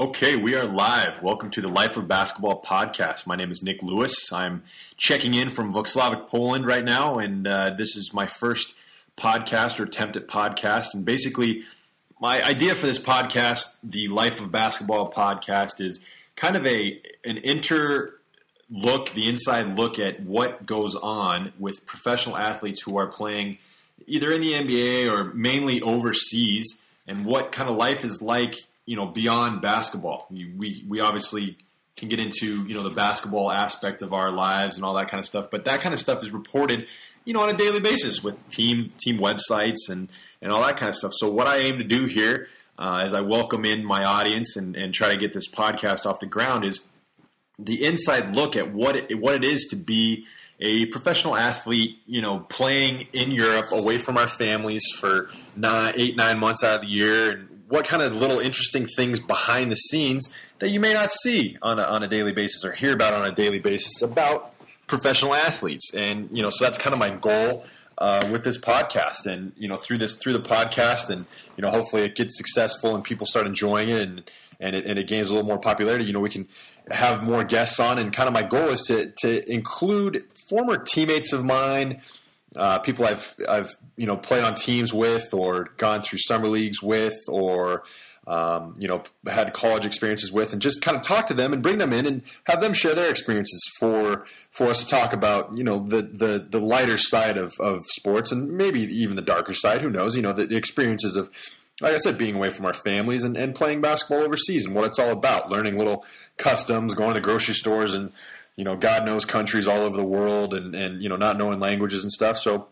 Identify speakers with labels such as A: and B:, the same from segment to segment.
A: Okay, we are live. Welcome to the Life of Basketball podcast. My name is Nick Lewis. I'm checking in from Wrocław, Poland right now, and this is my first podcast or attempt at podcast. And basically, my idea for this podcast, the Life of Basketball podcast, is kind of an the inside look at what goes on with professional athletes who are playing either in the NBA or mainly overseas, and what kind of life is like, beyond basketball. We obviously can get into, the basketball aspect of our lives and all that kind of stuff, but that kind of stuff is reported, on a daily basis with team websites and all that kind of stuff. So what I aim to do here, as I welcome in my audience and try to get this podcast off the ground, is the inside look at what it is to be a professional athlete, playing in Europe away from our families for 8-9 months out of the year, and what kind of little interesting things behind the scenes that you may not see on a daily basis or hear about on a daily basis about professional athletes. And, so that's kind of my goal with this podcast. And, through the podcast, and, hopefully it gets successful and people start enjoying it and it gains a little more popularity. We can have more guests on, and kind of my goal is to include former teammates of mine, people I've played on teams with or gone through summer leagues with, or had college experiences with, and just kind of talk to them and bring them in and have them share their experiences for us to talk about, the lighter side of sports, and maybe even the darker side. Who knows? The experiences of, like I said, being away from our families and playing basketball overseas, and what it's all about, learning little customs, going to the grocery stores, and God knows countries all over the world, and not knowing languages and stuff. So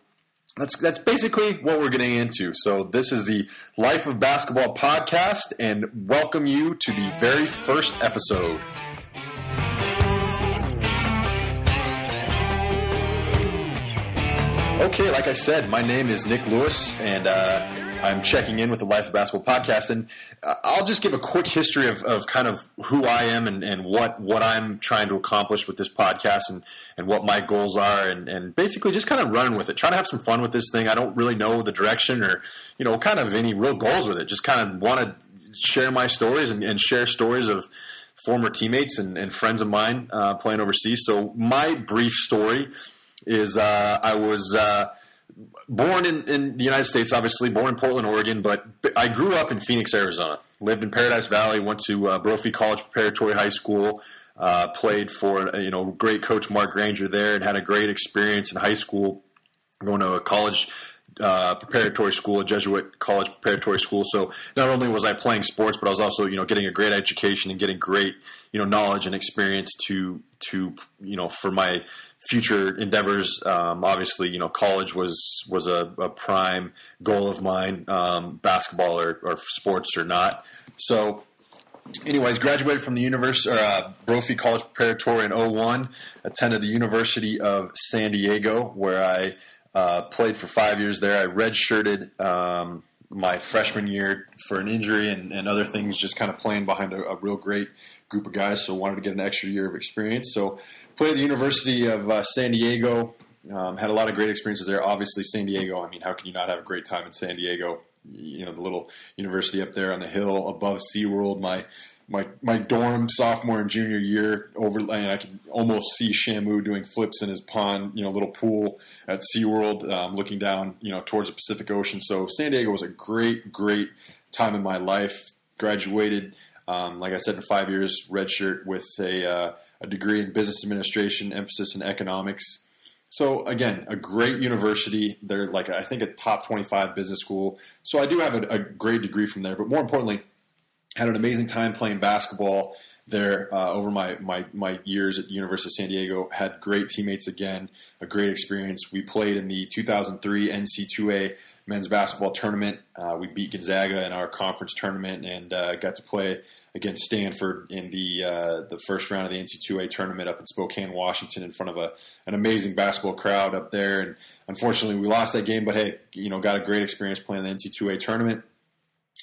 A: that's basically what we're getting into. So this is the Life of Basketball podcast, and welcome you to the very first episode. Okay, like I said, my name is Nick Lewis, and I'm checking in with the Life of Basketball podcast, and I'll just give a quick history of kind of who I am and what I'm trying to accomplish with this podcast, and what my goals are, and basically just kind of running with it, trying to have some fun with this thing. I don't really know the direction or, kind of any real goals with it. Just kind of want to share my stories and share stories of former teammates and friends of mine playing overseas. So my brief story is I was born in the United States, obviously, born in Portland, Oregon, but I grew up in Phoenix, Arizona. Lived in Paradise Valley, went to Brophy College Preparatory High School, played for, great coach Mark Granger there, and had a great experience in high school, going to a college preparatory school, a Jesuit college preparatory school. So not only was I playing sports, but I was also, getting a great education and getting great, knowledge and experience to for my future endeavors. Obviously, college was a prime goal of mine, basketball or sports or not. So anyways, graduated from the Brophy College Preparatory in 2001, attended the University of San Diego, where I played for 5 years there. I redshirted my freshman year for an injury and other things, just kind of playing behind a real great group of guys, so wanted to get an extra year of experience. So played at the University of San Diego, had a lot of great experiences there. Obviously, San Diego, how can you not have a great time in San Diego? The little university up there on the hill above SeaWorld. My dorm sophomore and junior year, and I could almost see Shamu doing flips in his pond, little pool at SeaWorld, looking down, towards the Pacific Ocean. So San Diego was a great, great time in my life. Graduated, like I said, in 5 years, redshirt with a degree in business administration, emphasis in economics. So again, a great university. They're I think a top 25 business school. So I do have a great degree from there, but more importantly, had an amazing time playing basketball there over my years at the University of San Diego. Had great teammates again, a great experience. We played in the 2003 NC2A men's basketball tournament. We beat Gonzaga in our conference tournament and got to play against Stanford in the first round of the NC2A tournament up in Spokane, Washington, in front of an amazing basketball crowd up there. And unfortunately, we lost that game, but hey, got a great experience playing the NC2A tournament.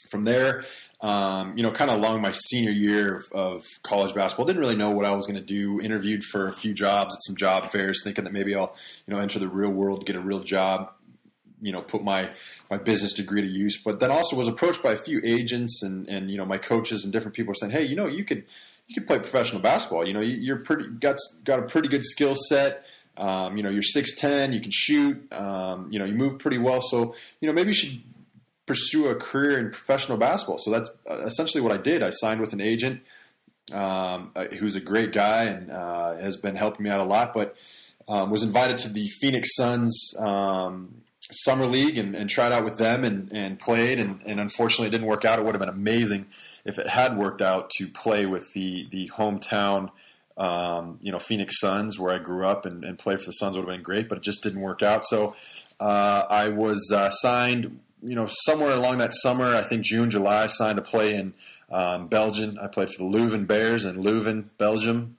A: From there, kind of along my senior year of college basketball, didn't really know what I was going to do. Interviewed for a few jobs at some job fairs, thinking that maybe I'll, enter the real world, get a real job. put my business degree to use. But then also was approached by a few agents and my coaches and different people saying, hey, you could play professional basketball. You're got a pretty good skill set. You're 6'10", you can shoot. You move pretty well. So maybe you should pursue a career in professional basketball. So that's essentially what I did. I signed with an agent who's a great guy and has been helping me out a lot, but was invited to the Phoenix Suns summer league and tried out with them and played, and unfortunately it didn't work out. It would have been amazing if it had worked out to play with the hometown Phoenix Suns where I grew up and play for the Suns. Would have been great, but it just didn't work out. So I was signed somewhere along that summer, I think June, July, signed to play in Belgium. I played for the Leuven Bears in Leuven, Belgium,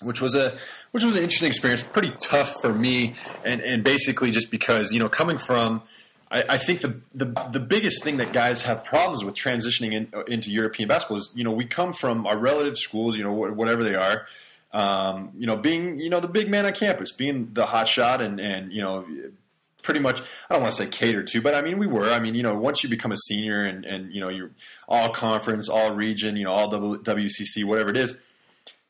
A: which was an interesting experience, pretty tough for me, and basically just because coming from, I think the biggest thing that guys have problems with transitioning into European basketball is we come from our relative schools, whatever they are, being the big man on campus, being the hot shot, and pretty much, I don't want to say catered to, but I mean, we were. I mean, once you become a senior and you're all conference, all region, all WCC, whatever it is,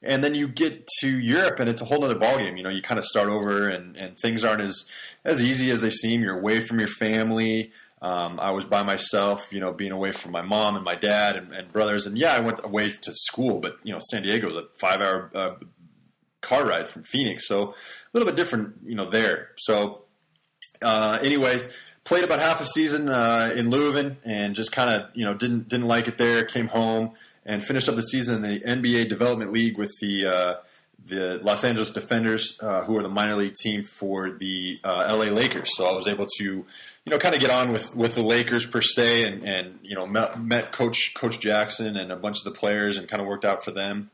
A: and then you get to Europe and it's a whole other ballgame. You kind of start over and things aren't as easy as they seem. You're away from your family. I was by myself, being away from my mom and my dad and brothers. And yeah, I went away to school, but San Diego's a 5-hour car ride from Phoenix. So a little bit different, there. So, anyways, played about half a season in Leuven and just kind of didn't like it there. Came home and finished up the season in the NBA Development League with the Los Angeles Defenders, who are the minor league team for the LA Lakers. So I was able to kind of get on with the Lakers per se, and met Coach Jackson and a bunch of the players and kind of worked out for them.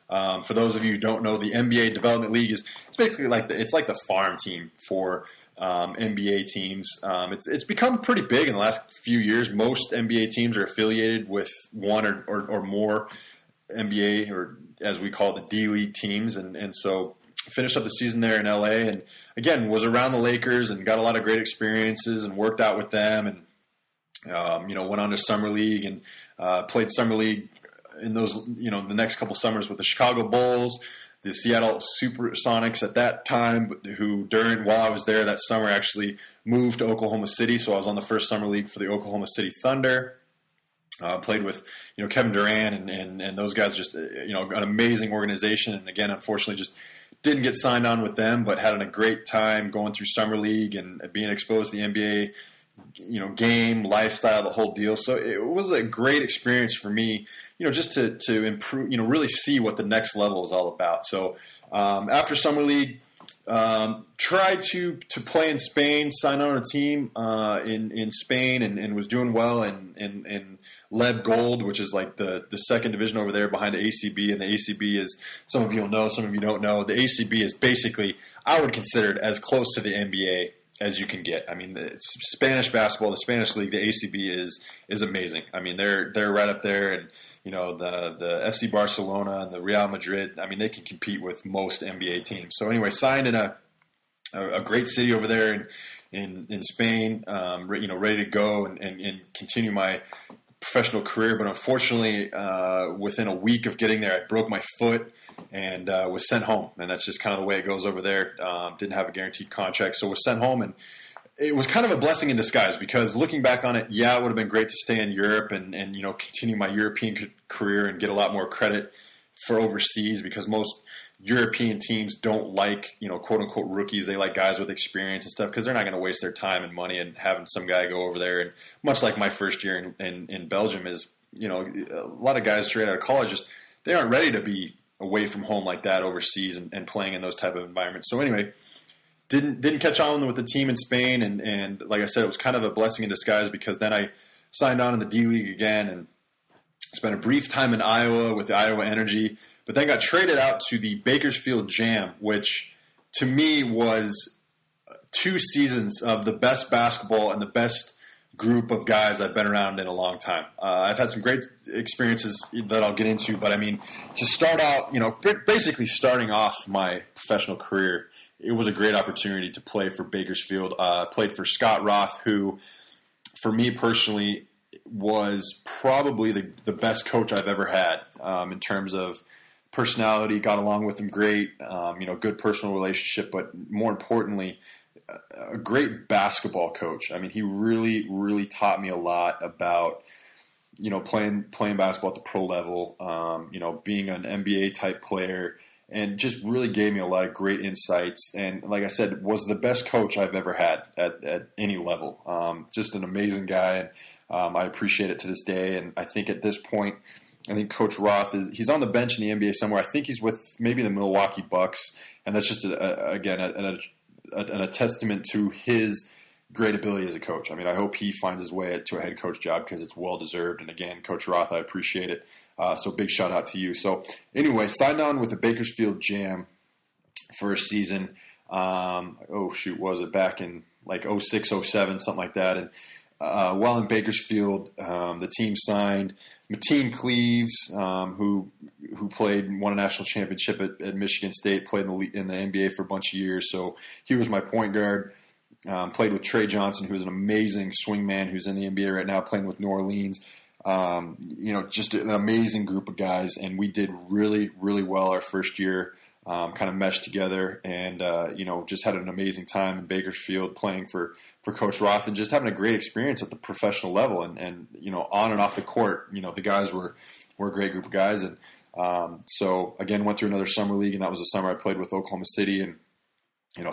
A: For those of you who don't know, the NBA Development League it's basically like the farm team for NBA teams. It's become pretty big in the last few years. Most NBA teams are affiliated with one or more NBA, or as we call it, the D League teams, and so finished up the season there in LA, and again was around the Lakers and got a lot of great experiences and worked out with them, and went on to summer league and played summer league in those the next couple summers with the Chicago Bulls, the Seattle Supersonics at that time, who while I was there that summer actually moved to Oklahoma City. So I was on the first summer league for the Oklahoma City Thunder. Played with Kevin Durant and those guys, just an amazing organization. And again, unfortunately, just didn't get signed on with them, but had a great time going through summer league and being exposed to the NBA, game, lifestyle, the whole deal. So it was a great experience for me, just to improve, really see what the next level is all about. So after summer league, tried to play in Spain, signed on a team in Spain, and was doing well in Leb Gold, which is like the second division over there behind the ACB. And the ACB is, some of you will know, some of you don't know, the ACB is basically, I would consider it as close to the NBA as you can get. I mean, the Spanish basketball, the Spanish league, the ACB is amazing. I mean, they're right up there, and the FC Barcelona and the Real Madrid. I mean, they can compete with most NBA teams. So anyway, signed in a great city over there in Spain. Ready to go and continue my professional career. But unfortunately, within a week of getting there, I broke my foot and was sent home. And that's just kind of the way it goes over there. Didn't have a guaranteed contract, so was sent home. And it was kind of a blessing in disguise, because looking back on it, yeah, it would have been great to stay in Europe and continue my European career and get a lot more credit for overseas, because most European teams don't like, quote unquote rookies. They like guys with experience and stuff, because they're not going to waste their time and money and having some guy go over there. And much like my first year in Belgium is, a lot of guys straight out of college, they aren't ready to be away from home like that overseas and playing in those type of environments. So anyway, didn't catch on with the team in Spain, and like I said, it was kind of a blessing in disguise, because then I signed on in the D League again and spent a brief time in Iowa with the Iowa Energy, but then got traded out to the Bakersfield Jam, which to me was 2 seasons of the best basketball and the best group of guys I've been around in a long time. I've had some great experiences that I'll get into, but I mean, to start out, basically starting off my professional career it was a great opportunity to play for Bakersfield. Played for Scott Roth, who, for me personally, was probably the best coach I've ever had in terms of personality. Got along with him great, good personal relationship, but more importantly, a great basketball coach. I mean, he really, really taught me a lot about, playing basketball at the pro level, being an NBA type player, and just really gave me a lot of great insights. And like I said, was the best coach I've ever had at any level. Just an amazing guy, and I appreciate it to this day. And I think at this point, I think Coach Roth he's on the bench in the NBA somewhere. I think he's with maybe the Milwaukee Bucks, and that's just a testament to his great ability as a coach. I mean, I hope he finds his way to a head coach job because it's well deserved. And again, Coach Roth, I appreciate it. So big shout out to you. So anyway, signed on with the Bakersfield Jam for a season. Was it back in like 06, 07, something like that. And while in Bakersfield, the team signed Mateen Cleaves, who won a national championship at Michigan State, played in the NBA for a bunch of years. So he was my point guard. Played with Trey Johnson, who's an amazing swing man who's in the NBA right now, playing with New Orleans. Just an amazing group of guys, and we did really, really well our first year. Kind of meshed together, and just had an amazing time in Bakersfield playing for Coach Roth, and just having a great experience at the professional level, and on and off the court. The guys were a great group of guys, and so again went through another summer league, and that was the summer I played with Oklahoma City, and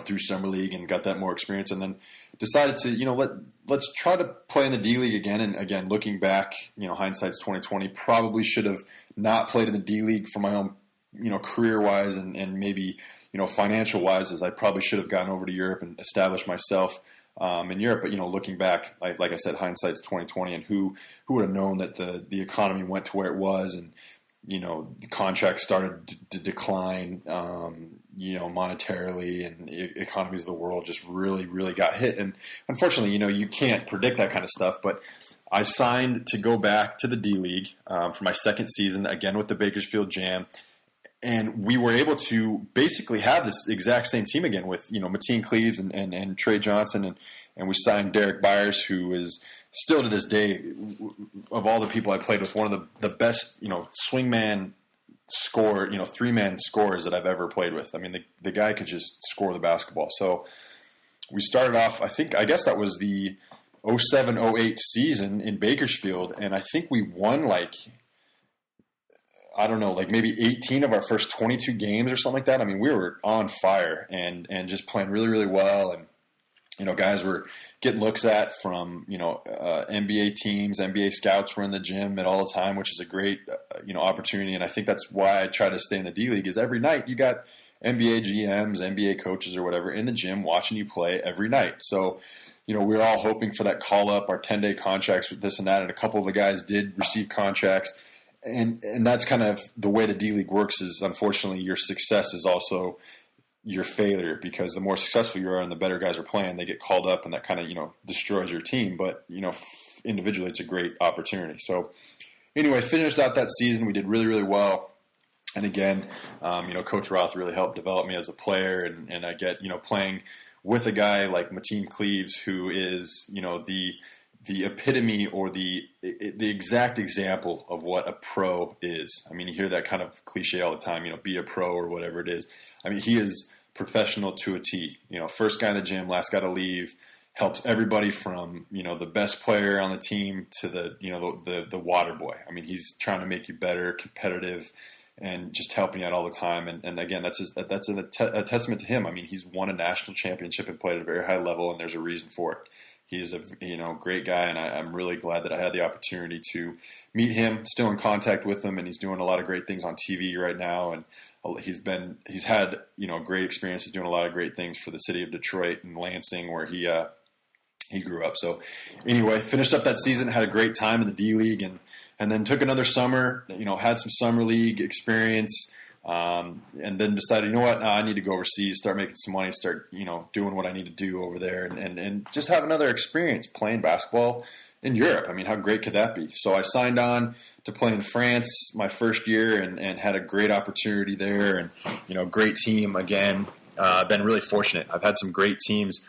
A: through summer league, and got that more experience, and then decided to let's try to play in the D League again. And again, looking back, hindsight's 2020. Probably should have not played in the D League for my own career wise and maybe financial wise, as I probably should have gone over to Europe and established myself in Europe. But looking back, like I said, hindsight's 2020, and who would have known that the economy went to where it was, and the contracts started to decline, monetarily, and economies of the world just really, really got hit. And unfortunately, you can't predict that kind of stuff. But I signed to go back to the D League for my second season, again with the Bakersfield Jam. And we were able to basically have this exact same team again with, Mateen Cleaves and Trey Johnson. And we signed Derek Byers, who is still to this day, of all the people I played with, one of the best, swingman score, three-man scorers that I've ever played with. I mean, the guy could just score the basketball. So we started off, I guess that was the 07-08 season in Bakersfield, and I think we won maybe 18 of our first 22 games or something like that. I mean, we were on fire and just playing really, really well. And, guys were getting looks at from, NBA teams. NBA scouts were in the gym at all the time, which is a great, opportunity. And I think that's why I try to stay in the D League, is every night you got NBA GMs, NBA coaches or whatever in the gym watching you play every night. So, we were all hoping for that call up, our 10-day contracts with this and that. And a couple of the guys did receive contracts. And that's kind of the way the D League works, is unfortunately your success is also your failure, because the more successful you are and the better guys are playing, they get called up, and that kind of, destroys your team. But, individually it's a great opportunity. So anyway, finished out that season. We did really, really well. And again, Coach Roth really helped develop me as a player, and I get, playing with a guy like Mateen Cleaves, who is, the epitome or the exact example of what a pro is. I mean, you hear that kind of cliche all the time, be a pro or whatever it is. I mean, he is professional to a T. First guy in the gym, last guy to leave, helps everybody from, the best player on the team to the water boy. I mean, he's trying to make you better, competitive, and just helping you out all the time. And again, that's a testament to him. I mean, he's won a national championship and played at a very high level, and there's a reason for it. He's a great guy, and I'm really glad that I had the opportunity to meet him. Still in contact with him, and he's doing a lot of great things on TV right now. And he's had great experiences doing a lot of great things for the city of Detroit and Lansing, where he grew up. So anyway, finished up that season, had a great time in the D League, and then took another summer. Had some summer league experience. And then decided, I need to go overseas, start making some money, start, doing what I need to do over there, and just have another experience playing basketball in Europe. I mean, how great could that be? So I signed on to play in France my first year, and had a great opportunity there, and, great team again. I've been really fortunate. I've had some great teams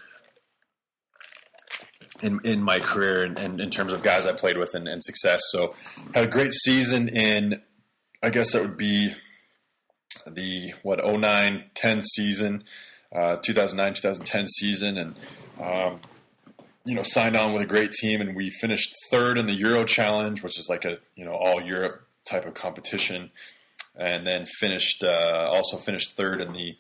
A: in my career and in terms of guys I played with and success. So had a great season in, I guess that would be the 09-10 season, 2009-2010 season, and signed on with a great team, and we finished third in the Euro Challenge, which is like a all Europe type of competition, and then also finished third in the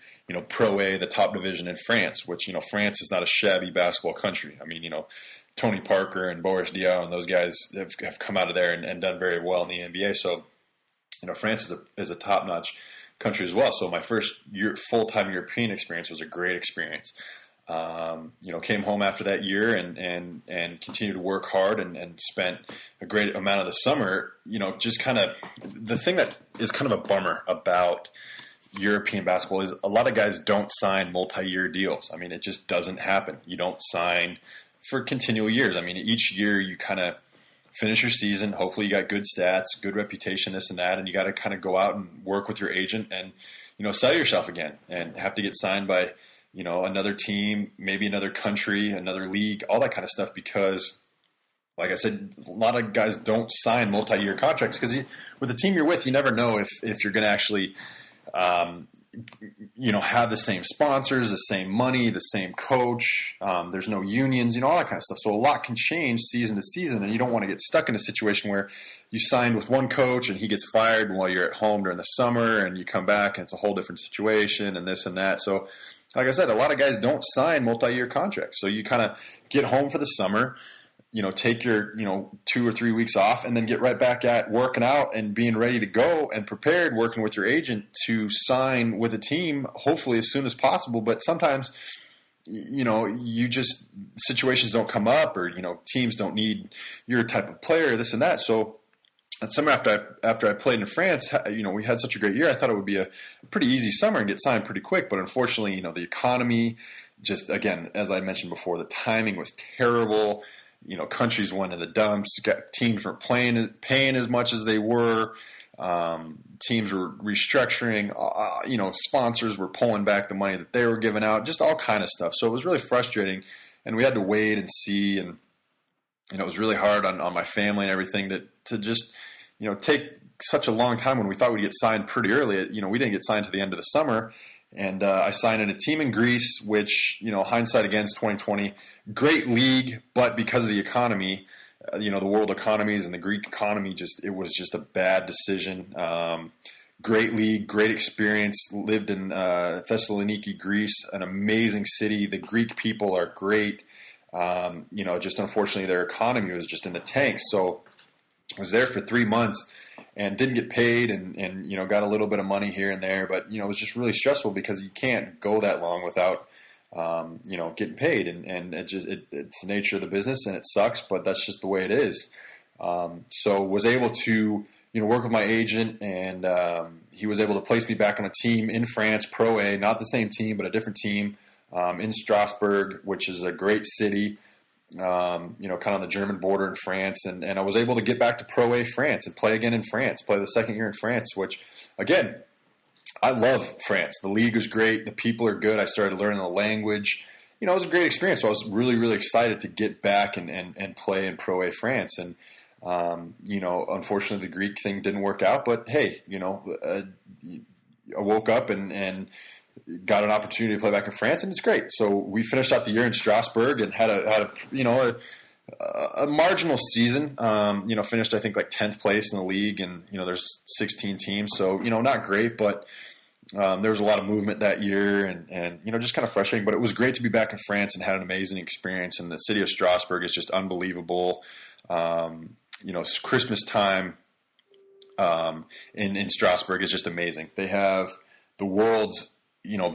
A: Pro A, the top division in France, which France is not a shabby basketball country. I mean Tony Parker and Boris Diaw and those guys have come out of there and done very well in the NBA. So France is a top notch country as well. So my first full-time European experience was a great experience. Came home after that year and continued to work hard and spent a great amount of the summer, just kind of the thing that is kind of a bummer about European basketball is a lot of guys don't sign multi-year deals. I mean, it just doesn't happen. You don't sign for continual years. I mean, each year you kind of finish your season. Hopefully you got good stats, good reputation, this and that, and you got to kind of go out and work with your agent and, sell yourself again and have to get signed by, another team, maybe another country, another league, all that kind of stuff because, like I said, a lot of guys don't sign multi-year contracts because with the team you're with, you never know if you're going to actually have the same sponsors, the same money, the same coach. There's no unions, all that kind of stuff. So a lot can change season to season, and you don't want to get stuck in a situation where you signed with one coach and he gets fired while you're at home during the summer, and you come back and it's a whole different situation and this and that. So, like I said, a lot of guys don't sign multi-year contracts. So you kind of get home for the summer, take your, 2 or 3 weeks off and then get right back at working out and being ready to go and prepared, working with your agent to sign with a team, hopefully as soon as possible. But sometimes, situations don't come up or, teams don't need your type of player, this and that. So that summer after I played in France, we had such a great year. I thought it would be a pretty easy summer and get signed pretty quick. But unfortunately, the economy just, again, as I mentioned before, the timing was terrible. Countries went in the dumps. Teams weren't paying as much as they were. Teams were restructuring. Sponsors were pulling back the money that they were giving out. Just all kind of stuff. So it was really frustrating, and we had to wait and see. And it was really hard on my family and everything to just take such a long time when we thought we'd get signed pretty early. We didn't get signed to the end of the summer. And I signed in a team in Greece, which, hindsight against 2020, great league, but because of the economy, the world economies and the Greek economy, it was just a bad decision. Great league, great experience. Lived in Thessaloniki, Greece, an amazing city. The Greek people are great. Just unfortunately their economy was just in the tank. So I was there for 3 months. And didn't get paid and got a little bit of money here and there. But, it was just really stressful because you can't go that long without, getting paid. And it's the nature of the business and it sucks, but that's just the way it is. So was able to, work with my agent and he was able to place me back on a team in France, Pro A, not the same team, but a different team in Strasbourg, which is a great city. Kind of on the German border in France. And I was able to get back to Pro A France and play again in France, play the second year in France, which, again, I love France. The league was great. The people are good. I started learning the language. It was a great experience. So I was really, really excited to get back and play in Pro A France. And, unfortunately, the Greek thing didn't work out. But, hey, I woke up and got an opportunity to play back in France, and it's great. So we finished out the year in Strasbourg and had a marginal season. Finished I think like 10th place in the league, and there's 16 teams, so not great, but there was a lot of movement that year, and just kind of frustrating. But it was great to be back in France and had an amazing experience. And the city of Strasbourg is just unbelievable. Christmas time in Strasbourg is just amazing. They have the world's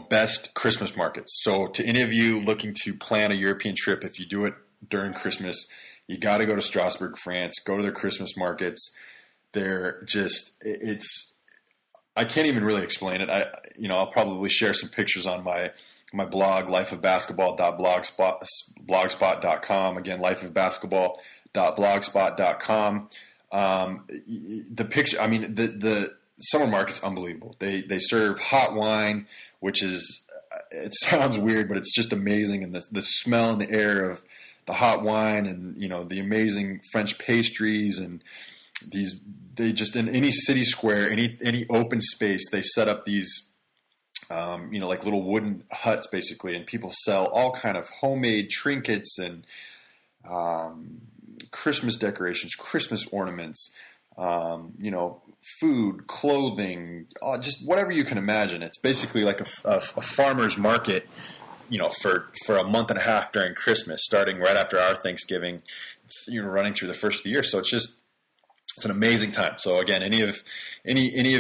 A: best Christmas markets. So to any of you looking to plan a European trip, if you do it during Christmas, you got to go to Strasbourg, France, go to their Christmas markets. They're just, I can't even really explain it. I'll probably share some pictures on my blog, lifeofbasketball.blogspot.com. Again, lifeofbasketball.blogspot.com. The picture, the summer market's unbelievable. They serve hot wine, which is it sounds weird, but it's just amazing. And the smell and the air of the hot wine and, the amazing French pastries and they just in any city square, any open space, they set up these, like little wooden huts basically. And people sell all kind of homemade trinkets and Christmas decorations, Christmas ornaments, food, clothing, just whatever you can imagine. It's basically like a farmer's market, for a month and a half during Christmas, starting right after our Thanksgiving, running through the first of the year. So it's an amazing time. So again, any of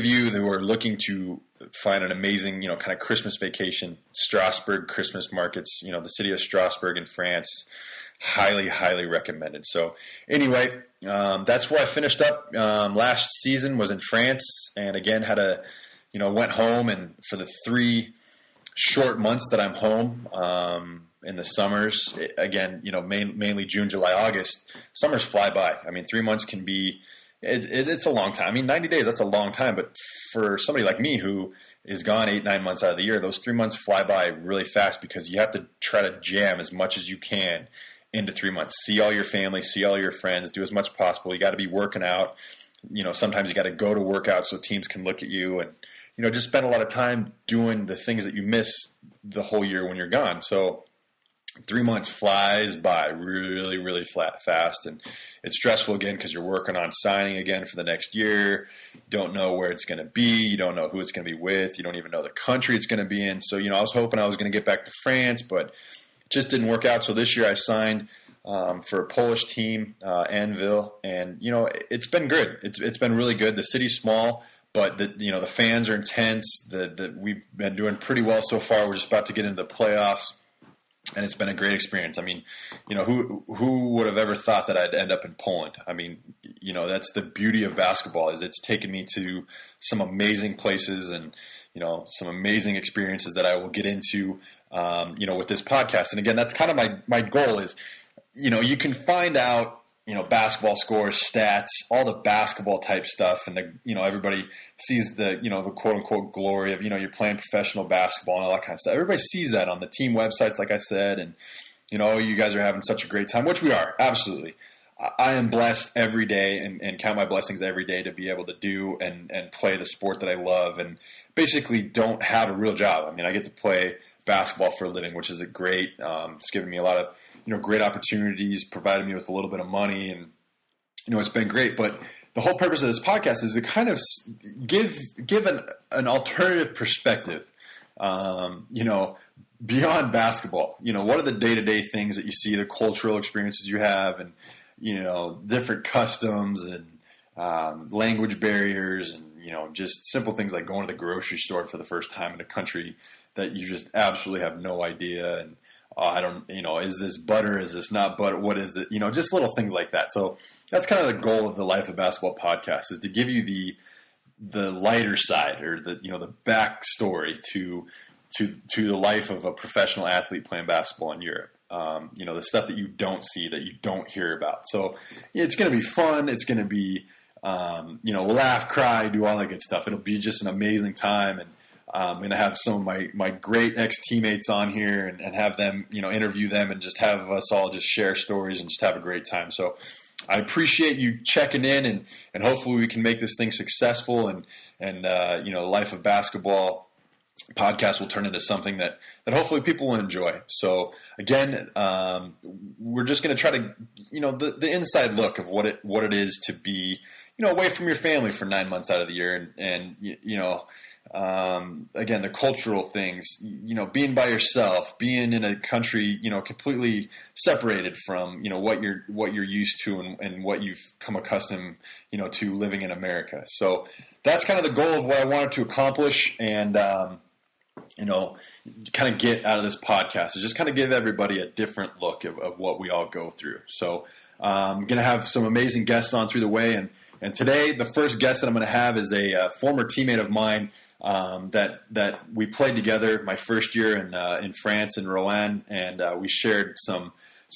A: you who are looking to find an amazing, kind of Christmas vacation, Strasbourg Christmas markets, the city of Strasbourg in France, highly, highly recommended. So anyway, that's where I finished up. Last season was in France, and again went home, and for the 3 short months that I'm home in the summers, mainly June, July, August, summers fly by. I mean, 3 months can be it's a long time. I mean, 90 days, that's a long time, but for somebody like me who is gone 8-9 months out of the year, those 3 months fly by really fast because you have to try to jam as much as you can into 3 months. See all your family, see all your friends, do as much as possible. You got to be working out. Sometimes you got to go to work out so teams can look at you and, just spend a lot of time doing the things that you miss the whole year when you're gone. So 3 months flies by really, really fast. And it's stressful again because you're working on signing again for the next year. You don't know where it's going to be. You don't know who it's going to be with. You don't even know the country it's going to be in. So, I was hoping I was going to get back to France, but just didn't work out. So this year I signed for a Polish team, Anvil, and it's been good. It's been really good. The city's small, but the fans are intense. We've been doing pretty well so far. We're just about to get into the playoffs, and it's been a great experience. I mean, who would have ever thought that I'd end up in Poland? I mean, that's the beauty of basketball is it's taken me to some amazing places and some amazing experiences that I will get into. With this podcast. And again, that's kind of my goal is, you can find out, basketball scores, stats, all the basketball type stuff. And everybody sees the quote unquote glory of, you're playing professional basketball and all that kind of stuff. Everybody sees that on the team websites, like I said, and, you guys are having such a great time, which we are. Absolutely. I am blessed every day and count my blessings every day to be able to do and play the sport that I love and basically don't have a real job. I mean, I get to play basketball for a living, which is great. It's given me a lot of, great opportunities, provided me with a little bit of money, and, it's been great. But the whole purpose of this podcast is to kind of give an alternative perspective, beyond basketball. What are the day-to-day things that you see, the cultural experiences you have, and, different customs and language barriers and, just simple things like going to the grocery store for the first time in a country that you just absolutely have no idea. And I don't, is this butter? Is this not butter? What is it? Just little things like that. So that's kind of the goal of the Life of Basketball podcast is to give you the lighter side or the backstory to the life of a professional athlete playing basketball in Europe. The stuff that you don't see, that you don't hear about. So it's going to be fun. It's going to be, laugh, cry, do all that good stuff. It'll be just an amazing time. And I'm going to have some of my great ex-teammates on here and have them, interview them and just have us all just share stories and just have a great time. So I appreciate you checking in and hopefully we can make this thing successful and Life of Basketball podcast will turn into something that hopefully people will enjoy. So again, we're just going to try to, the inside look of what it is to be, away from your family for 9 months out of the year and again, the cultural things, being by yourself, being in a country, completely separated from, what you're used to and what you've come accustomed, to living in America. So that's kind of the goal of what I wanted to accomplish and, kind of get out of this podcast is just kind of give everybody a different look of what we all go through. So I'm going to have some amazing guests on through the way. And today, the first guest that I'm going to have is a former teammate of mine that we played together my first year in France in Rouen, and we shared some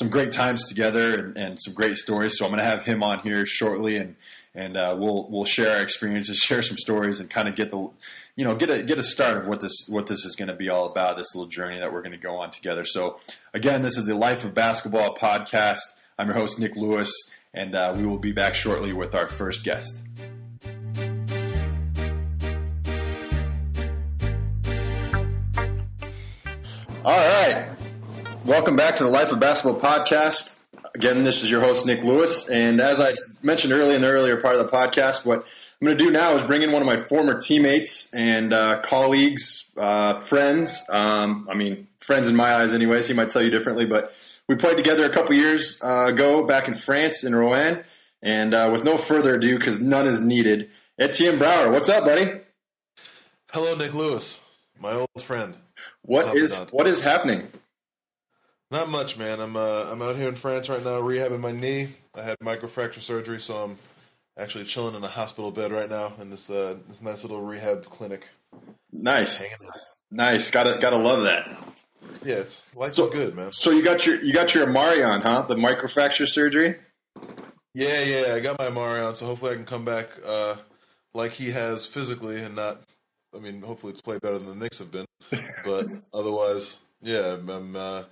A: great times together and some great stories. So I'm going to have him on here shortly, and and we'll share our experiences, share some stories, and kind of get a start of what this is going to be all about. This little journey that we're going to go on together. So again, this is the Life of Basketball podcast. I'm your host, Nick Lewis, and we will be back shortly with our first guest. All right. Welcome back to the Life of Basketball podcast. Again, this is your host, Nick Lewis. And as I mentioned earlier in the earlier part of the podcast, what I'm going to do now is bring in one of my former teammates and colleagues, friends. Friends in my eyes anyways. He might tell you differently, but we played together a couple years ago back in France, in Rouen. And with no further ado, because none is needed, Etienne Brouwer. What's up, buddy?
B: Hello, Nick Lewis, my old friend.
A: What is happening?
B: Not much, man. I'm out here in France right now rehabbing my knee. I had microfracture surgery, so I'm actually chilling in a hospital bed right now in this nice little rehab clinic.
A: Nice. Gotta love that.
B: Yeah, life's good, man.
A: So you got your Amari on, huh? The microfracture surgery?
B: Yeah. I got my Amari on, so hopefully I can come back like he has physically and not. Hopefully play better than the Knicks have been, but otherwise, yeah, I'm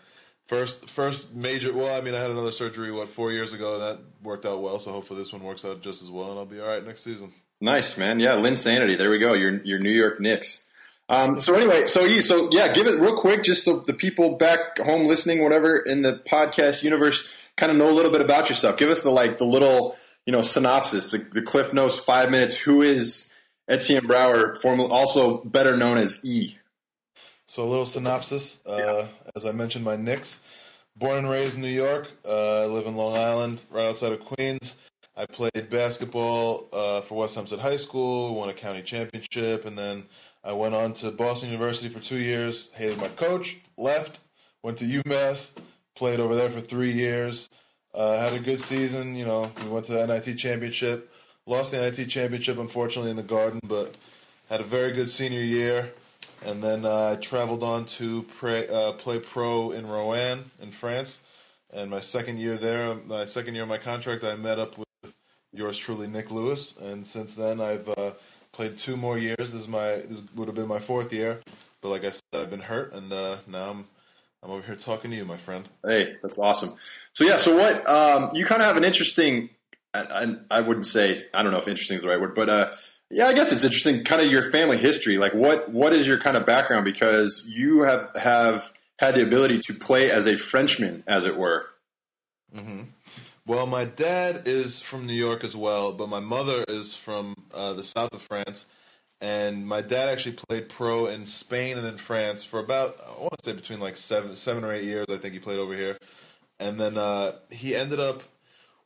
B: first major. Well, I had another surgery 4 years ago, and that worked out well. So hopefully this one works out just as well, and I'll be all right next season. Nice,
A: man. Yeah, Linsanity. There we go. Your New York Knicks. So give it real quick, just so the people back home listening, whatever, in the podcast universe, kind of know a little bit about yourself. Give us the little synopsis, the Cliff Notes 5 minutes. Who is Etienne Brouwer, also better known as E?
B: So a little synopsis. As I mentioned, my Knicks. Born and raised in New York. I live in Long Island, right outside of Queens. I played basketball for West Hempstead High School, won a county championship, and then I went on to Boston University for 2 years. Hated my coach, left, went to UMass, played over there for 3 years. Had a good season. We went to the NIT championship. Lost the NIT championship, unfortunately, in the Garden, but had a very good senior year. And then I traveled on to play pro in Rouen in France. And my second year of my contract, I met up with yours truly, Nick Lewis. And since then, I've played 2 more years. This would have been my 4th year. But like I said, I've been hurt, and now I'm over here talking to you, my friend.
A: Hey, that's awesome. So what you kind of have an interesting. I wouldn't say, I don't know if interesting is the right word, but I guess it's interesting, kind of your family history. Like what is your kind of background? Because you have had the ability to play as a Frenchman, as it were.
B: Mm-hmm. Well, my dad is from New York as well, but my mother is from the south of France. And my dad actually played pro in Spain and in France for about, I want to say between 7 or 8 years. I think he played over here. And then he ended up,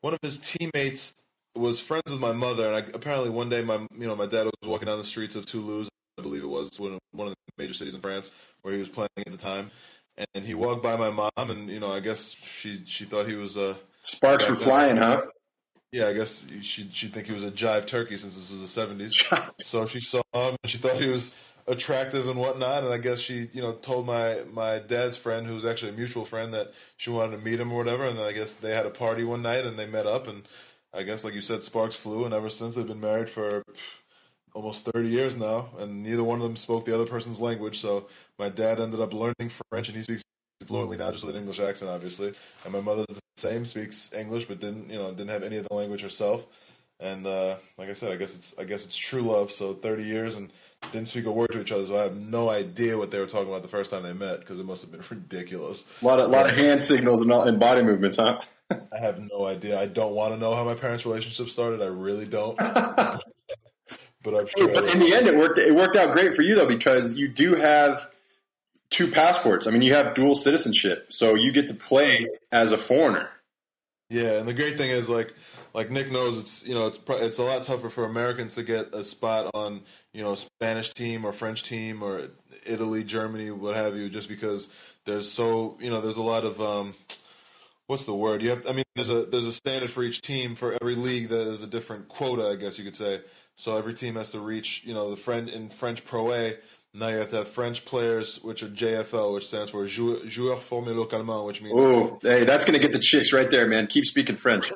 B: one of his teammates was friends with my mother, and apparently one day my dad was walking down the streets of Toulouse, I believe it was, one of the major cities in France where he was playing at the time, and he walked by my mom, and I guess she thought he was
A: sparks were flying, huh?
B: Yeah, I guess she'd think he was a jive turkey since this was the 70s. So she saw him and she thought he was attractive and whatnot, and I guess she, told my dad's friend, who was actually a mutual friend, that she wanted to meet him or whatever, and then I guess they had a party one night and they met up, and I guess, like you said, sparks flew, and ever since they've been married for almost 30 years now, and neither one of them spoke the other person's language, so my dad ended up learning French, and he speaks fluently now, just with an English accent, obviously, and my mother's the same, speaks English, but didn't have any of the language herself. And like I said, I guess it's true love. So 30 years and didn't speak a word to each other, so I have no idea what they were talking about the first time they met, because it must have been ridiculous.
A: A lot of hand signals and body movements, huh?
B: I have no idea. I don't want to know how my parents' relationship started. I really don't. But I'm sure.
A: But in the end, it worked out great for you though, because you do have 2 passports. You have dual citizenship, so you get to play as a foreigner.
B: Yeah, and the great thing is, like Nick knows, it's a lot tougher for Americans to get a spot on a Spanish team or French team or Italy, Germany, what have you, just because there's there's a lot of what's the word? There's a standard for each team. For every league, there's a different quota, I guess you could say. So every team has to reach in French Pro A. Now you have to have French players, which are JFL, which stands for Joueurs Formés Localement, which means...
A: Oh, hey, that's going to get the chicks right there, man. Keep speaking French.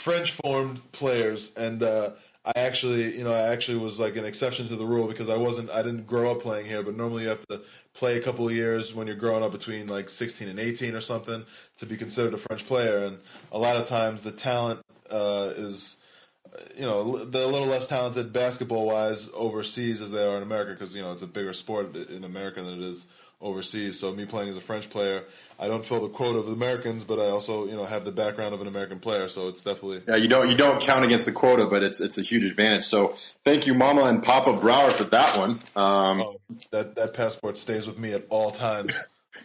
B: French formed players, and I actually was like an exception to the rule because I didn't grow up playing here, but normally you have to play a couple of years when you're growing up between like 16 and 18 or something to be considered a French player, and a lot of times the talent is, they're a little less talented basketball-wise overseas as they are in America because, it's a bigger sport in America than it is overseas. So me playing as a French player, I don't fill the quota of Americans, but I also, have the background of an American player. So it's definitely...
A: Yeah, you don't count against the quota, but it's a huge advantage. So thank you, Mama and Papa Brower, for that one.
B: That passport stays with me at all times.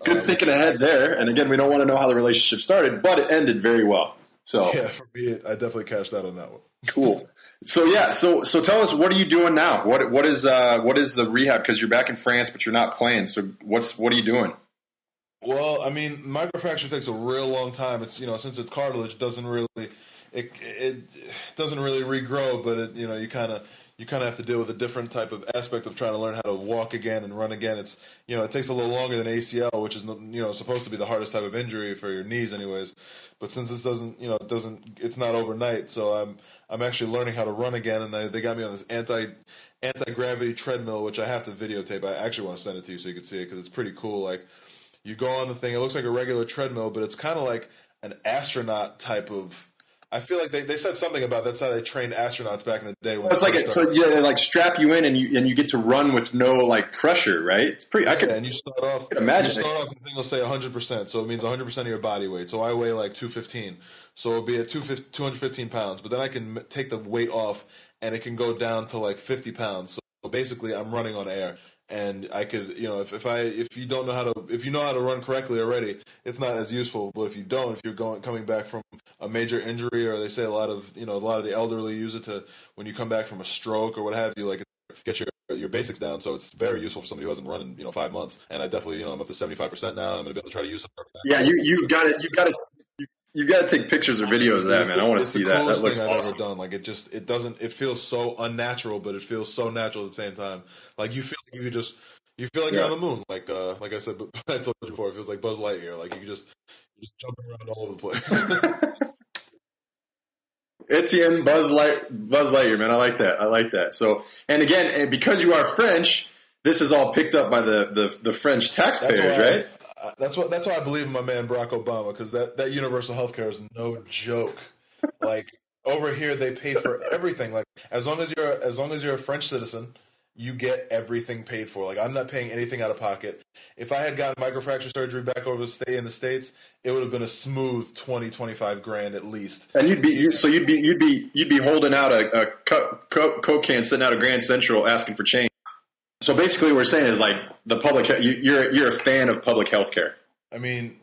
A: Good thinking ahead there. And again, we don't want to know how the relationship started, but it ended very well. So
B: yeah, for me, I definitely cashed out on that one.
A: Cool. So yeah, so tell us, what are you doing now? What is the rehab? Because you're back in France, but you're not playing. So what are you doing?
B: Well, I mean, microfracture takes a real long time. It's since it's cartilage, it doesn't really regrow, but you kind of have to deal with a different type of aspect of trying to learn how to walk again and run again. It's it takes a little longer than ACL, which is supposed to be the hardest type of injury for your knees, anyways. But since this it's not overnight, so I'm actually learning how to run again, and they got me on this anti-gravity treadmill, which I have to videotape. I actually want to send it to you so you can see it because it's pretty cool. Like, you go on the thing, it looks like a regular treadmill, but it's kind of like an astronaut type of. I feel like they said something about that's how they trained astronauts back in the day.
A: It's like they like strap you in and you get to run with no like pressure, right? It's pretty.
B: And you start off.
A: Imagine.
B: You start off, and the thing will say 100%, so it means 100% of your body weight. So I weigh like 215, so it'll be at 215 pounds. But then I can take the weight off, and it can go down to like 50 pounds. So basically, I'm running on air. And I could, if you know how to run correctly already, it's not as useful. But if you don't, if you're coming back from a major injury, or they say a lot of the elderly use it to when you come back from a stroke or what have you, like get your basics down. So it's very useful for somebody who hasn't run in 5 months. And I definitely, I'm up to 75% now. I'm gonna be able to try to use it.
A: Yeah, you've got to take pictures or videos of that, man. I want to see that. That looks
B: awesome.
A: I've
B: ever done. Like it feels so unnatural, but it feels so natural at the same time. Like you feel like you're on the moon. Like I said, but I told you before, it feels like Buzz Lightyear. Like you're just jumping around all over the place.
A: Etienne Buzz Lightyear, man. I like that. So, and again, because you are French, this is all picked up by the French taxpayers, right?
B: That's why I believe in my man Barack Obama, because that universal health care is no joke. Like over here, they pay for everything. Like as long as you're a French citizen, you get everything paid for. Like I'm not paying anything out of pocket. If I had gotten microfracture surgery back over in the States, it would have been a smooth 20-25 grand at least.
A: And you'd be holding out a Coke can sitting out of Grand Central asking for change. So basically, what we're saying is like the public. You're a fan of public health care.
B: I mean,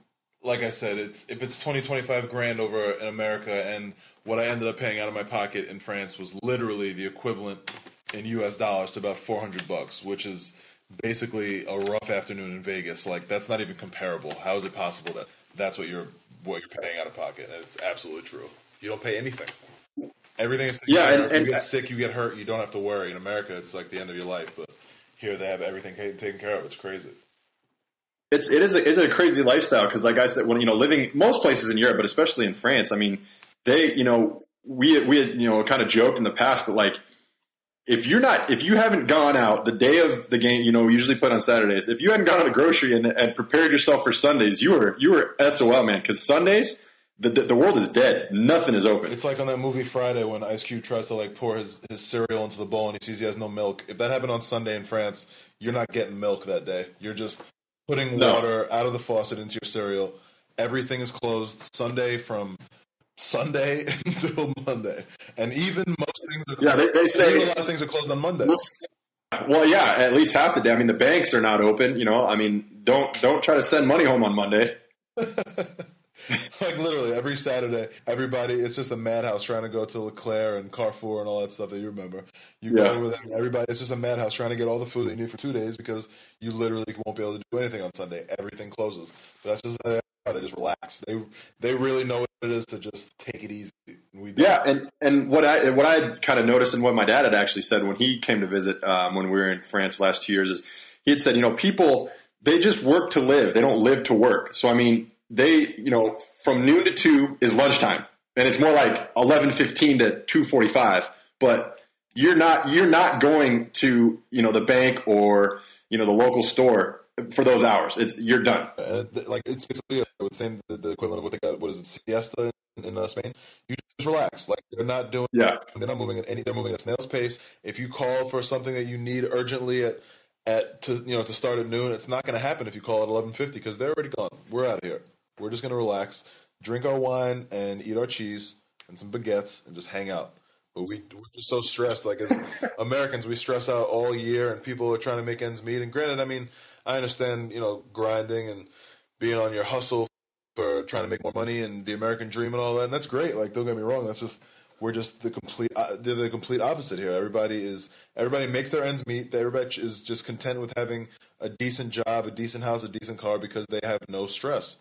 B: like I said, if it's 20-25 grand over in America, and what I ended up paying out of my pocket in France was literally the equivalent in U.S. dollars to about $400, which is basically a rough afternoon in Vegas. Like that's not even comparable. How is it possible that that's what you're paying out of pocket? And it's absolutely true. You don't pay anything. Everything is taken care of. You get sick, you get hurt, you don't have to worry. In America, it's like the end of your life, but here they have everything taken care of. It's crazy.
A: It is a crazy lifestyle because, like I said, when living most places in Europe, but especially in France, I mean, we had kind of joked in the past, but like if you haven't gone out the day of the game, we usually play on Saturdays. If you hadn't gone to the grocery and prepared yourself for Sundays, you were SOL, man, because Sundays. The world is dead. Nothing is open.
B: It's like on that movie Friday when Ice Cube tries to like pour his cereal into the bowl and he sees he has no milk. If that happened on Sunday in France, you're not getting milk that day. You're just putting water out of the faucet into your cereal. Everything is closed from Sunday until Monday. And even most things are closed.
A: They say
B: a lot of things are closed on Monday.
A: Well, yeah, at least half the day. I mean, the banks are not open. I mean, don't try to send money home on Monday.
B: Like literally every Saturday, it's just a madhouse trying to go to Leclerc and Carrefour and all that stuff that you remember. You go over there, everybody, it's just a madhouse trying to get all the food that you need for 2 days because you literally won't be able to do anything on Sunday. Everything closes. But that's just they just relax. They really know what it is to just take it easy.
A: And what I kind of noticed and what my dad had actually said when he came to visit when we were in France the last 2 years is he had said, people, they just work to live. They don't live to work. So I mean, they, from noon to 2 is lunchtime. and it's more like 11:15 to 2:45. But you're not going to the bank or the local store for those hours. You're done.
B: It's basically the same the equivalent of what they got. What is it, siesta in Spain? You just relax. Like they're not doing.
A: Yeah.
B: They're not moving at they're moving at snail's pace. If you call for something that you need urgently to start at noon, it's not going to happen if you call at 11:50 because they're already gone. We're out of here. We're just going to relax, drink our wine, and eat our cheese and some baguettes and just hang out. But we're just so stressed. Like as Americans, we stress out all year, and people are trying to make ends meet. And granted, I mean, I understand, grinding and being on your hustle for trying to make more money and the American dream and all that. And that's great. Like, don't get me wrong. We're just the complete opposite here. Everybody makes their ends meet. Everybody is just content with having a decent job, a decent house, a decent car because they have no stress.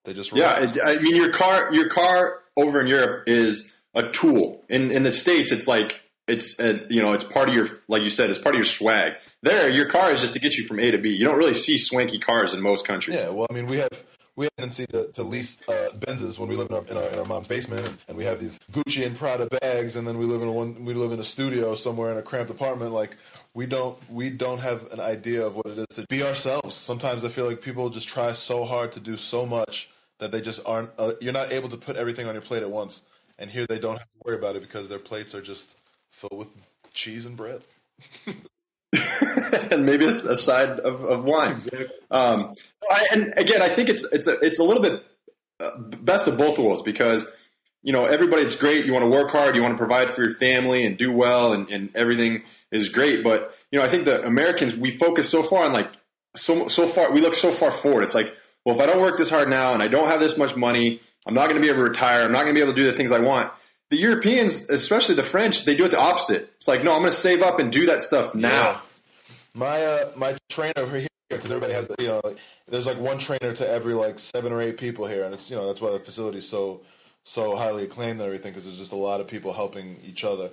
B: They just relax.
A: Yeah. I mean, your car over in Europe is a tool. In the States, it's like it's part of your, like you said, it's part of your swag. There, your car is just to get you from A to B. You don't really see swanky cars in most countries.
B: Yeah, well, I mean, we have a tendency to lease Benzes when we live in our mom's basement, and we have these Gucci and Prada bags, and then we live in a studio somewhere in a cramped apartment. Like we don't have an idea of what it is to be ourselves. Sometimes I feel like people just try so hard to do so much that they just aren't. You're not able to put everything on your plate at once, and here they don't have to worry about it because their plates are just filled with cheese and bread.
A: And maybe a side of wine.
B: Exactly.
A: And again, I think it's a little bit best of both worlds because everybody, it's great. You want to work hard, you want to provide for your family and do well, and everything is great. But I think the Americans, we focus so far on so far, we look so far forward. It's like, well, if I don't work this hard now and I don't have this much money, I'm not going to be able to retire. I'm not going to be able to do the things I want. The Europeans, especially the French, they do it the opposite. It's like, no, I'm going to save up and do that stuff now.
B: Yeah. My trainer here, because everybody has, there's like one trainer to every 7 or 8 people here, and it's that's why the facility's so highly acclaimed and everything because there's just a lot of people helping each other.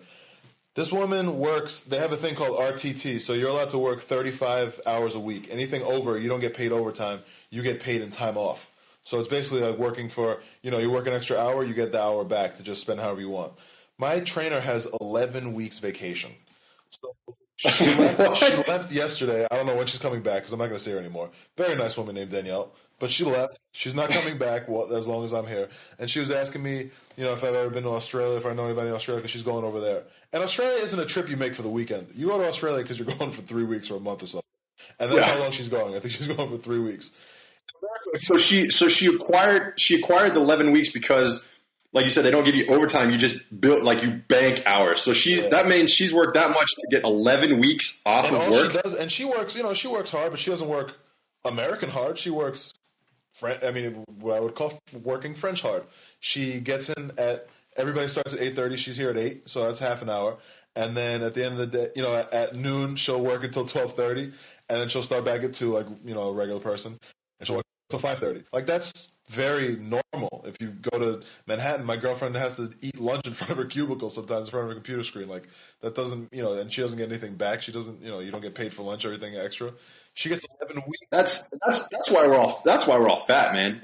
B: This woman works. They have a thing called RTT, so you're allowed to work 35 hours a week. Anything over, you don't get paid overtime. You get paid in time off. So it's basically like working for, you work an extra hour, you get the hour back to just spend however you want. My trainer has 11 weeks vacation. So she left yesterday. I don't know when she's coming back because I'm not going to see her anymore. Very nice woman named Danielle. But she left. She's not coming back as long as I'm here. And she was asking me, if I've ever been to Australia, if I know anybody in Australia because she's going over there. And Australia isn't a trip you make for the weekend. You go to Australia because you're going for 3 weeks or a month or something. And that's how long she's going. I think she's going for 3 weeks.
A: So she acquired the 11 weeks because, like you said, they don't give you overtime. You just build you bank hours. So that means she's worked that much to get 11 weeks off of work.
B: She does, and she works. She works hard, but she doesn't work American hard. She works, what I would call working French hard. She gets in at everybody starts at 8:30. She's here at 8, so that's half an hour. And then at the end of the day, at noon she'll work until 12:30, and then she'll start back at 2, a regular person. And she'll work until 5:30. That's very normal. If you go to Manhattan, my girlfriend has to eat lunch in front of her cubicle sometimes in front of her computer screen. That doesn't, and she doesn't get anything back. She doesn't, you don't get paid for lunch or anything extra. She gets 11 weeks.
A: That's why we're all fat, man.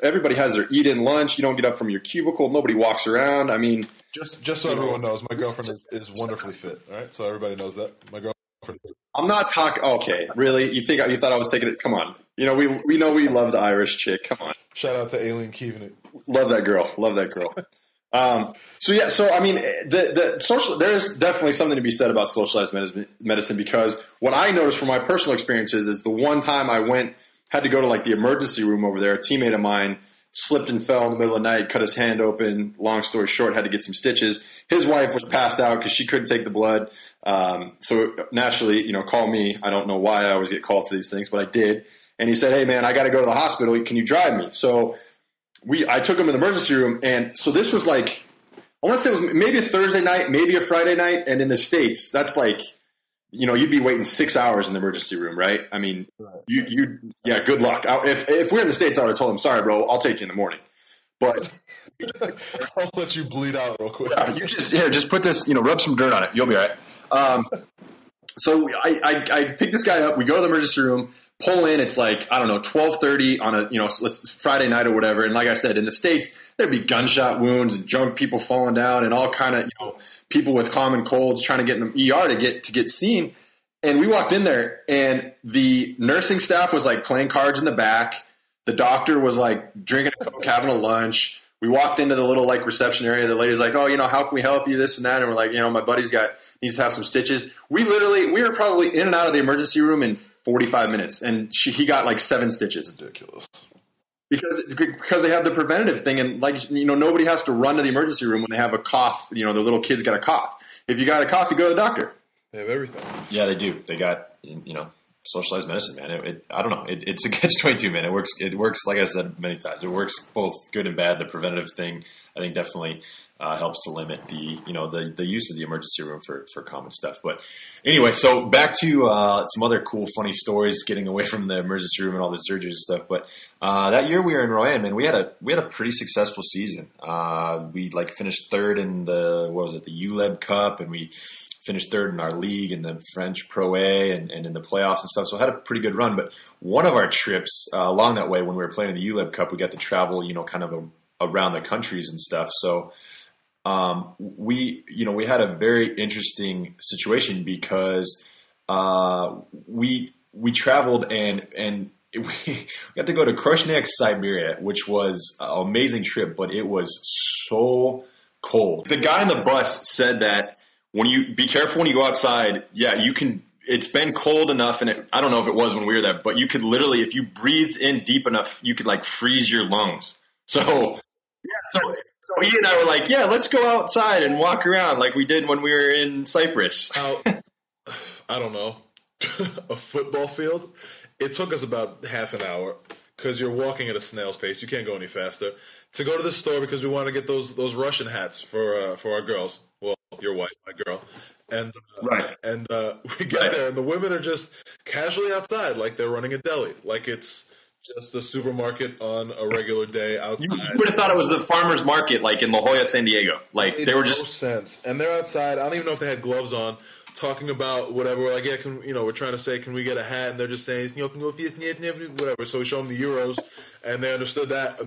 A: Everybody has their eat-in lunch. You don't get up from your cubicle. Nobody walks around. I mean,
B: just so everyone knows, my girlfriend is wonderfully fit. All right, so everybody knows that my girlfriend.
A: I'm not talking. Okay, really? You thought I was taking it? Come on. We know we love the Irish chick. Come on.
B: Shout out to Aileen Keevan.
A: Love that girl. So I mean, the social. There is definitely something to be said about socialized medicine because what I noticed from my personal experiences is the one time I had to go to the emergency room over there. A teammate of mine slipped and fell in the middle of the night, cut his hand open. Long story short, had to get some stitches. His wife was passed out because she couldn't take the blood. So naturally, call me. I don't know why I always get called to these things, but I did. And he said, "Hey man, I got to go to the hospital. Can you drive me?" So I took him to the emergency room, and so this was I want to say it was maybe a Thursday night, maybe a Friday night, and in the States, that's you'd be waiting 6 hours in the emergency room, right? I mean, good luck. If we're in the States, I would have told him, "Sorry, bro, I'll take you in the morning." But
B: I'll let you bleed out real quick.
A: Yeah, you just put this, rub some dirt on it. You'll be all right. So I pick this guy up. We go to the emergency room, pull in. It's like, I don't know, 12:30 on it's Friday night or whatever. And like I said, in the States, there'd be gunshot wounds and drunk people falling down and all kind of, people with common colds trying to get in the ER to get seen. And we walked in there, and the nursing staff was like playing cards in the back. The doctor was like drinking a Coke, having a lunch. We walked into the little like reception area. The lady's like, "Oh, how can we help you? This and that." And we're like, my buddy's needs to have some stitches. We were probably in and out of the emergency room in 45 minutes, and he got like 7 stitches.
B: Ridiculous.
A: Because they have the preventative thing, and nobody has to run to the emergency room when they have a cough. The little kid's got a cough. If you got a cough, you go to the doctor.
B: They have everything.
C: Yeah, they do. They got socialized medicine, man. I don't know. It's a catch-22, man. It works. Like I said many times, it works both good and bad. The preventative thing, I think, definitely helps to limit the use of the emergency room for common stuff. But anyway, so back to some other cool, funny stories. Getting away from the emergency room and all the surgeries and stuff. But that year we were in Royan, man. We had a pretty successful season. We finished third in the ULEB Cup, and we finished third in our league in the French Pro A and in the playoffs and stuff. So I had a pretty good run. But one of our trips along that way, when we were playing in the ULEB Cup, we got to travel, kind of around the countries and stuff. So we had a very interesting situation because we traveled and we got to go to Krosnyak, Siberia, which was an amazing trip, but it was so cold. The guy on the bus said that be careful when you go outside. Yeah, you can. It's been cold enough, and I don't know if it was when we were there, but you could literally, if you breathe in deep enough, you could freeze your lungs. So he and I were like, yeah, let's go outside and walk around like we did when we were in Cyprus.
B: I don't know, a football field. It took us about half an hour because you're walking at a snail's pace. You can't go any faster. To go to the store because we want to get those Russian hats for our girls. Well, your wife, my girl. And
A: right.
B: And we get there, and the women are just casually outside, like they're running a deli, like it's just a supermarket on a regular day outside.
A: You would have thought it was a farmer's market, like in La Jolla, San Diego. Like they were just
B: no sense. And they're outside. I don't even know if they had gloves on, talking about whatever. We're like, yeah, we're trying to say, can we get a hat? And they're just saying, whatever. So we show them the euros, and they understood that.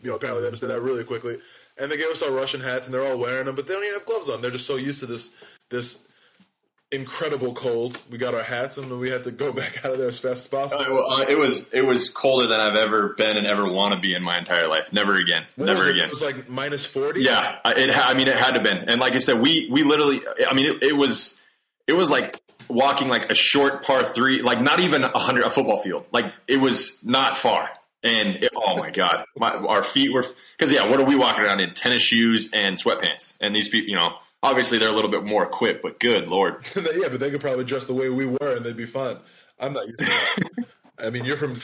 B: Apparently they understood that really quickly. And they gave us our Russian hats, and they're all wearing them, but they don't even have gloves on. They're just so used to this incredible cold. We got our hats, and we had to go back out of there as fast as possible.
A: It was colder than I've ever been and ever want to be in my entire life. Never again. Never again.
B: It was like minus 40?
A: Yeah, it had to been. And like I said, we literally, it was like walking like a short par 3, like not even a football field. Like it was not far. And oh my God, our feet were, because what are we walking around in? Tennis shoes and sweatpants. And these people, obviously they're a little bit more equipped, but good Lord.
B: Yeah, but they could probably dress the way we were and they'd be fine. I'm not used to that. I mean, you're in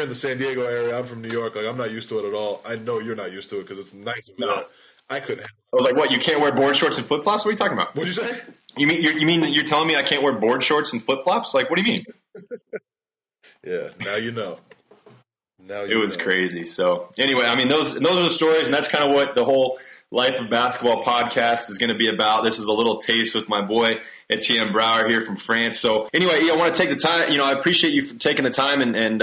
B: the San Diego area. I'm from New York. Like I'm not used to it at all. I know you're not used to it because it's nice.
A: No.
B: I couldn't.
A: I was like, what? You can't wear board shorts and flip flops? What are you talking about?
B: What'd you say?
A: You mean you're telling me I can't wear board shorts and flip flops? Like, what do you mean?
B: Yeah, now you know.
A: It was crazy. So anyway, those are the stories, and that's kind of what the whole Life of Basketball podcast is going to be about. This is a little taste with my boy Etienne Brouwer here from France. So anyway, I want to take the time. I appreciate you for taking the time and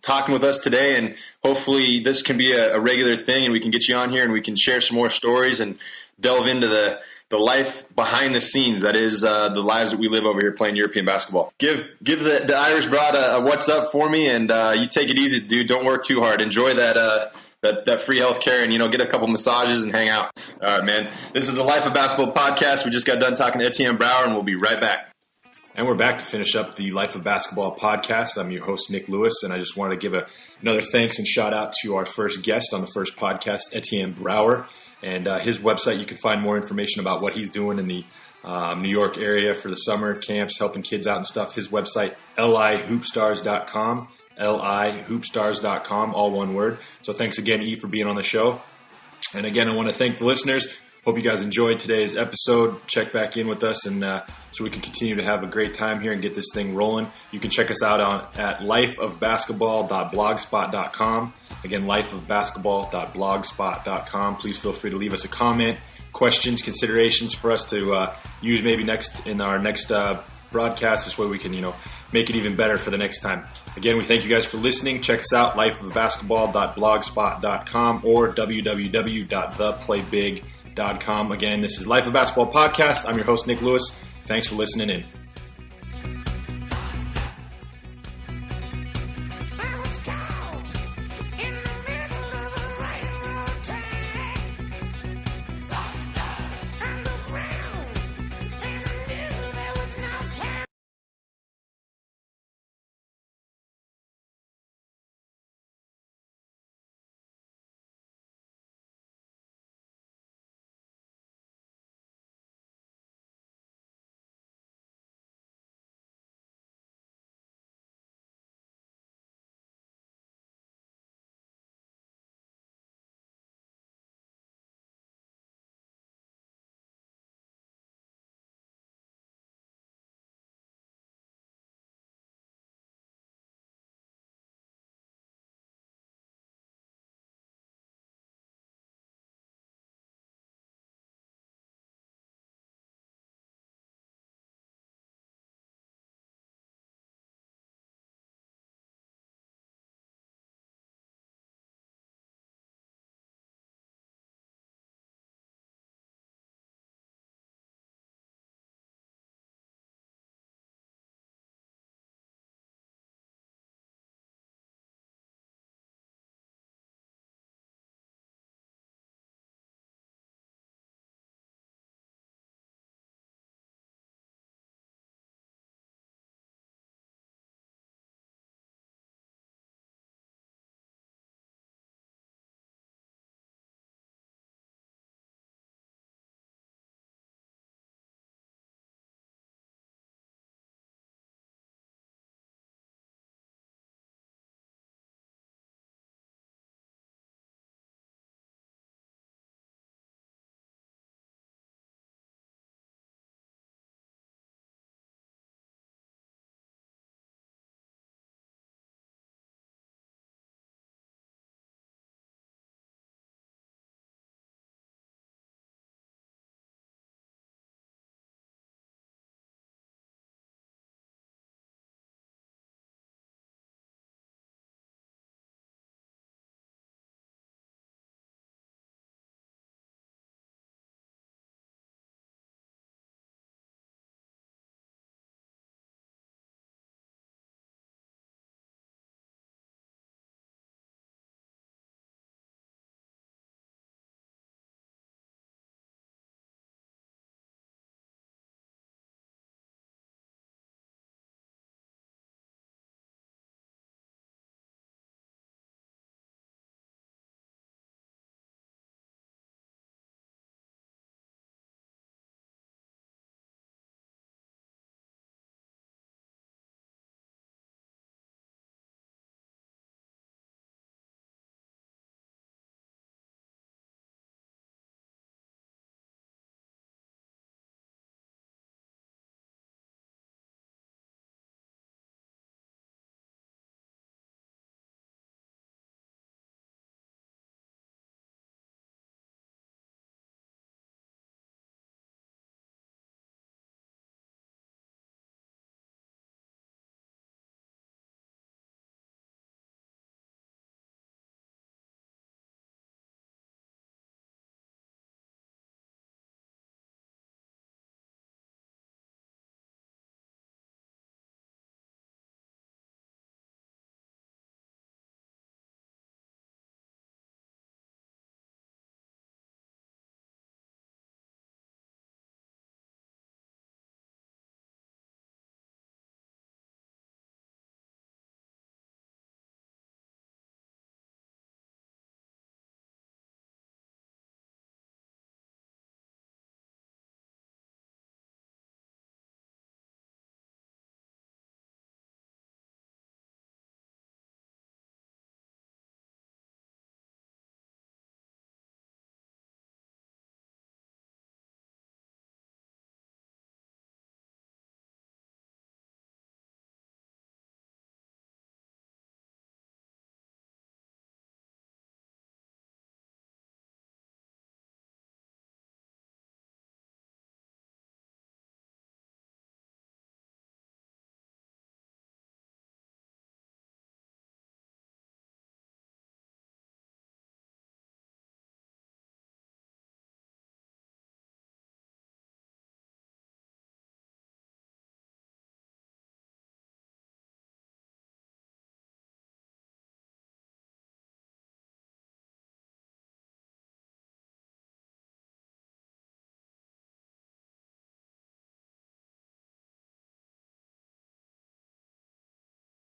A: talking with us today. And hopefully this can be a regular thing, and we can get you on here and we can share some more stories and delve into the life behind the scenes, that is the lives that we live over here playing European basketball. Give the Irish broad a what's up for me, and you take it easy, dude. Don't work too hard. Enjoy that free health care, and get a couple massages and hang out. All right, man. This is the Life of Basketball podcast. We just got done talking to Etienne Brouwer, and we'll be right back.
C: And we're back to finish up the Life of Basketball podcast. I'm your host, Nick Lewis, and I just wanted to give another thanks and shout out to our first guest on the first podcast, Etienne Brouwer. And his website, you can find more information about what he's doing in the New York area for the summer camps, helping kids out and stuff. His website, lihoopstars.com, lihoopstars.com, all one word. So thanks again, E, for being on the show. And again, I want to thank the listeners. Hope you guys enjoyed today's episode. Check back in with us and so we can continue to have a great time here and get this thing rolling. You can check us out at lifeofbasketball.blogspot.com. Again, lifeofbasketball.blogspot.com. Please feel free to leave us a comment, questions, considerations for us to use maybe in our next broadcast. This way we can, make it even better for the next time. Again, we thank you guys for listening. Check us out, lifeofbasketball.blogspot.com or www.theplaybig.com. Again, this is Life of Basketball Podcast. I'm your host, Nick Lewis. Thanks for listening in.